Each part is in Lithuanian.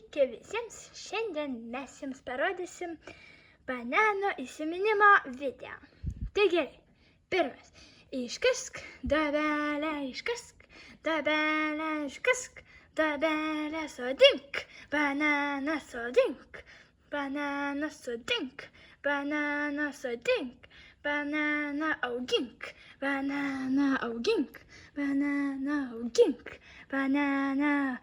Sveiki visiems, šiandien mes jums parodysim banano įsiminimo video. Tai gerai, pirmas, iškask duobelę, duobelę sodink, bananą sodink, bananą sodink, bananą sodink, bananą augink, bananą augink, bananą augink, bananą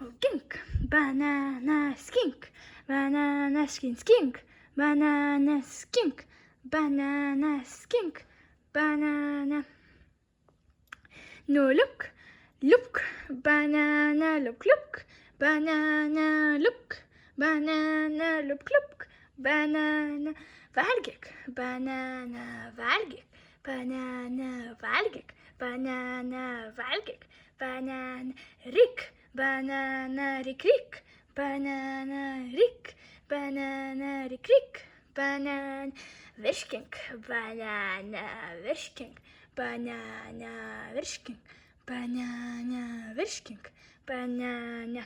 augink, banana skink, banana skink, banana skink, banana skink, banana. No look, banana look, banana look, banana look, banana valgyk, banana valgyk, banana valgyk, banana valgyk, banana rik. Banana rik, banana rik, banana rik, banana virškink, banana virškink, banana virškink, banana virškink, banana.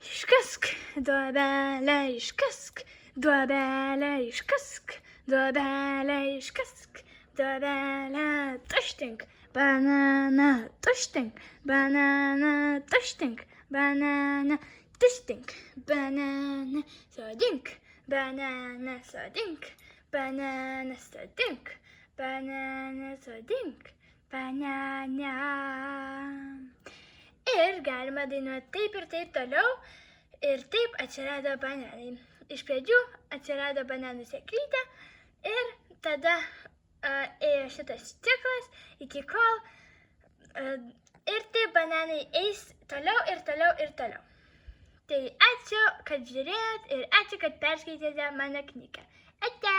Iškask duobelę, iškask duobelę, iškask duobelę, iškask duobelę, tuštink. Banana tuštink, banana tuštink, banana tuštink, banana sodink, banana sodink, banana sodink, banana sodink, banana. Ir galima dainuoti taip ir taip toliau. Ir taip atsirado bananai. Iš pradžių atsirado bananų sėklytė ir tada ėjo šitas ciklas iki kol ir taip bananai eis toliau ir toliau ir toliau. Tai ačiū, kad žiūrėjot ir ačiū, kad perskaitėte mano knygą. Ate!